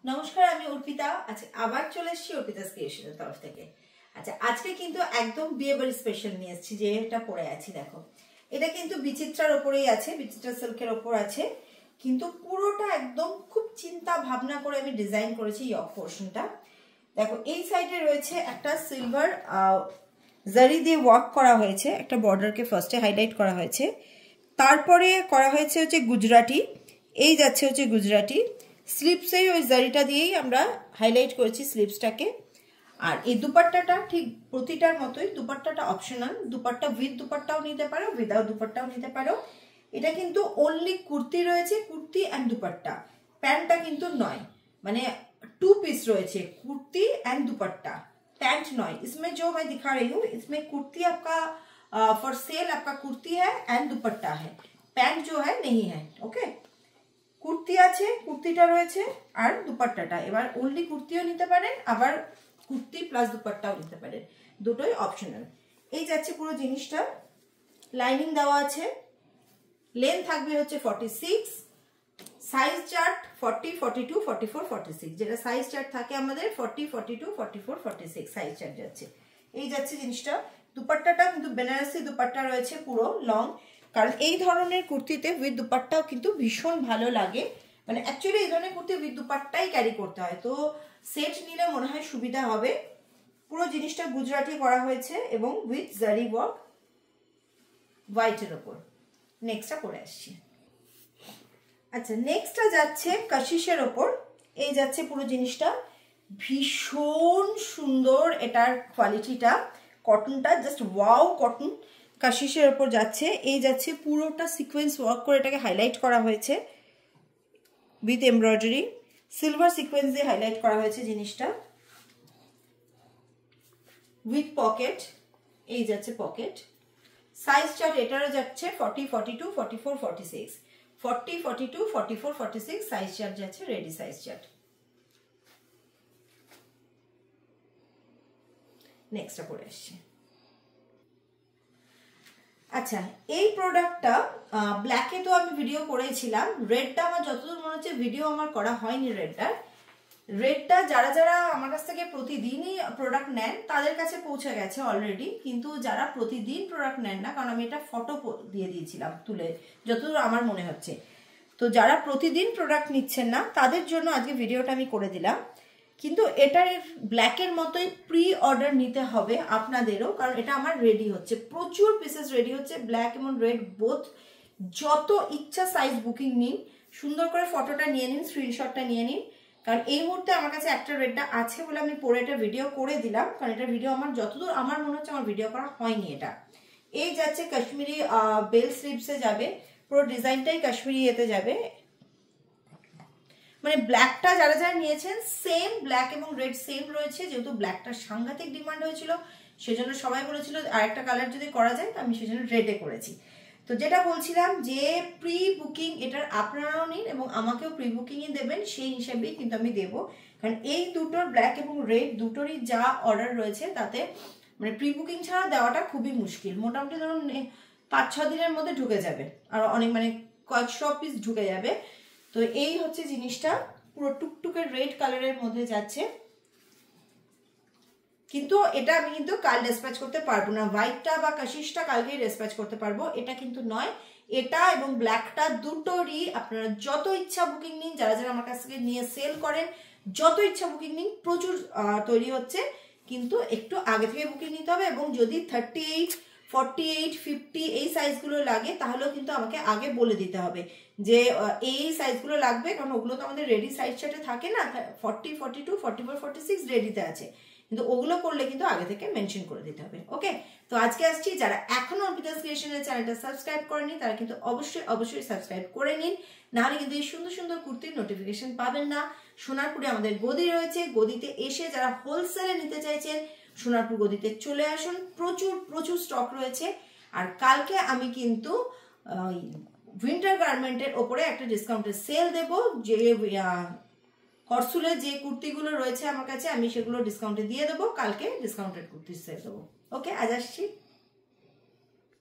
নমস্কার, আমি অর্পিতা। আচ্ছা, আবার চলে এসেছি অর্পিতাস ক্রিয়েশনের তরফ থেকে। আচ্ছা, আজকে কিন্তু একদম বিয়েবাড়ি স্পেশাল নিয়ে এসেছি। যে এটা পরে আছি দেখো, এটা কিন্তু বিচিত্রার ওপরেই আছে, বিচিত্রা সিল্কের ওপর আছে, কিন্তু পুরোটা একদম খুব চিন্তা ভাবনা করে আমি ডিজাইন করেছি ইয়ক পোর্শনটা। দেখো, এই সাইডে রয়েছে একটা সিলভার জারি দিয়ে ওয়ার্ক করা হয়েছে, একটা বর্ডারকে ফার্স্টে হাইলাইট করা হয়েছে, তারপরে করা হয়েছে হচ্ছে গুজরাটি, এই যাচ্ছে হচ্ছে গুজরাটি স্লিপসে ওই জারিটা দিয়েই আমরা হাইলাইট করেছি স্লিপসটাকে। আর এই দুপাট্টাটা ঠিক প্রতিটার মতোই, দুপাট্টাটা অপশনাল, দুপাট্টা উইথ দুপাট্টাও নিতে পারো, উইদাউট দুপাট্টাও নিতে পারো। এটা কিন্তু অনলি কুর্তি রয়েছে, কুর্তি অ্যান্ড দুপাট্টা, প্যান্টটা কিন্তু নয়, মানে 2 पीस রয়েছে, कुर्ती एंड दुपट्टा, पैंट नॉय। इसमें जो मैं दिखा रही हूँ, इसमें कुर्ती आपका फॉर सेल आपका कुर्ती है एंड दुपट्टा है, पैंट जो है नहीं है। ओके, কুর্তি আছে, কুর্তিটা রয়েছে আর দুপাট্টাটা। এবার অনলি কুর্তিও নিতে পারেন, আবার কুর্তি প্লাস দুপাট্টাও নিতে পারেন, দুটোই অপশনাল। এই যাচ্ছে পুরো জিনিসটা, লাইনিং দেওয়া আছে, লেন্থ থাকবে হচ্ছে 46, সাইজ চার্ট 40, 42, 44, 46, যেটা সাইজ চার্ট থাকে আমাদের 40, 42, 44, 46 সাইজ চার্ট যাচ্ছে। এই যাচ্ছে জিনিসটা। দুপাট্টাটা কিন্তু বেনারসি দুপাট্টা রয়েছে পুরো লং, কারণ এই ধরনের কুর্তিতে উইথ দুপাট্টাও কিন্তু ভীষণ ভালো লাগে। মানে অ্যাকচুয়ালি এই ধরনের কুর্তি উইথ দুপাট্টাই ক্যারি করতে হয়, তো সেট নিলে মনে হয় সুবিধা হবে। পুরো জিনিসটা গুজরাটি করা হয়েছে এবং উইথ জারি ওয়ার্ক হোয়াইটের ওপর। নেক্সটটা করে আসছি। আচ্ছা, নেক্সটটা যাচ্ছে কাশিসের ওপর। এই যাচ্ছে পুরো জিনিসটা, ভীষণ সুন্দর এটার কোয়ালিটিটা, কটনটা জাস্ট ওয়াও কটন। কাশিসের ওপর যাচ্ছে, এই যাচ্ছে পুরোটা সিকোয়েন্স ওয়ার্ক করে এটাকে হাইলাইট করা হয়েছে উইথ এমব্রয়ডারি, সিলভার সিকোয়েন্স দিয়ে হাইলাইট করা হয়েছে জিনিসটা, উইথ পকেট। এই যাচ্ছে পকেট। সাইজ চার্ট এটারও যাচ্ছে 40, 42, 44, 46, 40, 42, 44, 46 সাইজ চার্ট যাচ্ছে, রেডি সাইজ চার্ট। নেক্সটটা পরে আসছি। আচ্ছা, এই প্রোডাক্টটা ব্ল্যাকে তো আমি ভিডিও করেছিলাম, রেডটা আমার যতদূর মনে হচ্ছে ভিডিও আমার করা হয়নি। রেডটা যারা যারা আমার কাছ থেকে প্রতিদিনই প্রোডাক্ট নেন তাদের কাছে পৌঁছে গেছে অলরেডি, কিন্তু যারা প্রতিদিন প্রোডাক্ট নেন না, কারণ আমি এটা ফটো দিয়ে দিয়েছিলাম তুলে, যতদূর আমার মনে হচ্ছে, তো যারা প্রতিদিন প্রোডাক্ট নিচ্ছেন না তাদের জন্য আজকে ভিডিওটা আমি করে দিলাম। কিন্তু এটার ব্ল্যাকের মতোই প্রি অর্ডার নিতে হবে আপনাদেরও, কারণ এটা আমার রেডি হচ্ছে, প্রচুর পিসেস রেডি হচ্ছে, ব্ল্যাক এবং রেড বোথ। যত ইচ্ছা সাইজ বুকিং নিন, সুন্দর করে ফটোটা নিয়ে নিন, স্ক্রিনশটটা নিয়ে নিন, কারণ এই মুহূর্তে আমার কাছে একটা রেডটা আছে বলে আমি পরে এটা ভিডিও করে দিলাম, কারণ এটা ভিডিও আমার যতদূর আমার মনে হচ্ছে আমার ভিডিও করা হয়নি এটা। এই যাচ্ছে কাশ্মীরি বেল স্লিভসে যাবে, পুরো ডিজাইনটাই কাশ্মীরি এতে যাবে। মানে ব্ল্যাকটা যারা যারা নিয়েছেন সেম ব্ল্যাক এবং রেড সেম রয়েছে, যেহেতু ব্ল্যাকটা সাংঘাতিক ডিমান্ড হয়েছিল সেজন্য সবাই বলেছিল আর একটা কালার যদি করা যায়, তো আমি সেজন্য রেডে করেছি। তো যেটা বলছিলাম যে প্রি বুকিং এটার আপনারাও নিন এবং আমাকেও প্রি বুকিংই দেবেন, সেই হিসাবেই কিন্তু আমি দেবো, কারণ এই দুটোর ব্ল্যাক এবং রেড দুটোরই যা অর্ডার রয়েছে তাতে মানে প্রি বুকিং ছাড়া দেওয়াটা খুবই মুশকিল। মোটামুটি ধরুন 5-6 দিনের মধ্যে ঢুকে যাবে, আর অনেক মানে কয়েকশো পিস ঢুকে যাবে। তো এই হচ্ছে জিনিসটা, পুরো টুকটুকে রেড কালারের মধ্যে যাচ্ছে, কিন্তু এটা আমি কিন্তু কাল ডিসপ্যাচ করতে পারবো না, হোয়াইটটা বা কাশিসটা কালকেই ডিসপ্যাচ করতে পারবো, এটা কিন্তু নয়। এটা এবং ব্ল্যাকটা দুটোরই আপনারা যত ইচ্ছা বুকিং নিন, যারা যারা আমার কাছ থেকে নিয়ে সেল করেন যত ইচ্ছা বুকিং নিন, প্রচুর তৈরি হচ্ছে, কিন্তু একটু আগে থেকে বুকিং নিতে হবে। এবং যদি 38, 48, 50 এই সাইজগুলো লাগে তাহলেও কিন্তু আমাকে আগে বলে দিতে হবে যে এই সাইজগুলো লাগবে, কারণ ওগুলো তো আমাদের রেডি সাইজ চার্টে থাকে না, 40, 42, 44, 46 রেডিতে আছে, কিন্তু ওগুলো করলে কিন্তু আগে থেকে মেনশন করে দিতে হবে। ওকে, তো আজকে আসছি, যারা এখনো অর্পিতাস ক্রিয়েশনের চ্যানেলটা সাবস্ক্রাইব করেনি তারা কিন্তু অবশ্যই সাবস্ক্রাইব করে নিন, নাহলে কিন্তু এই সুন্দর সুন্দর কুর্তির নোটিফিকেশন পাবেন না। সোনারপুরে আমাদের গদি রয়েছে, গদিতে এসে যারা হোলসেলে নিতে চাইছেন সোনারপুর গদিতে চলে আসুন, প্রচুর প্রচুর স্টক রয়েছে। আর কালকে আমি কিন্তু উইন্টার গার্মেন্টের ওপরে একটা ডিসকাউন্টের সেল দেব, যে করসুলের যে কুর্তিগুলো রয়েছে আমার কাছে আমি সেগুলো ডিসকাউন্টে দিয়ে দেবো, কালকে ডিসকাউন্টেড কুর্তির সেল দেবো। ওকে, আজ আসছি।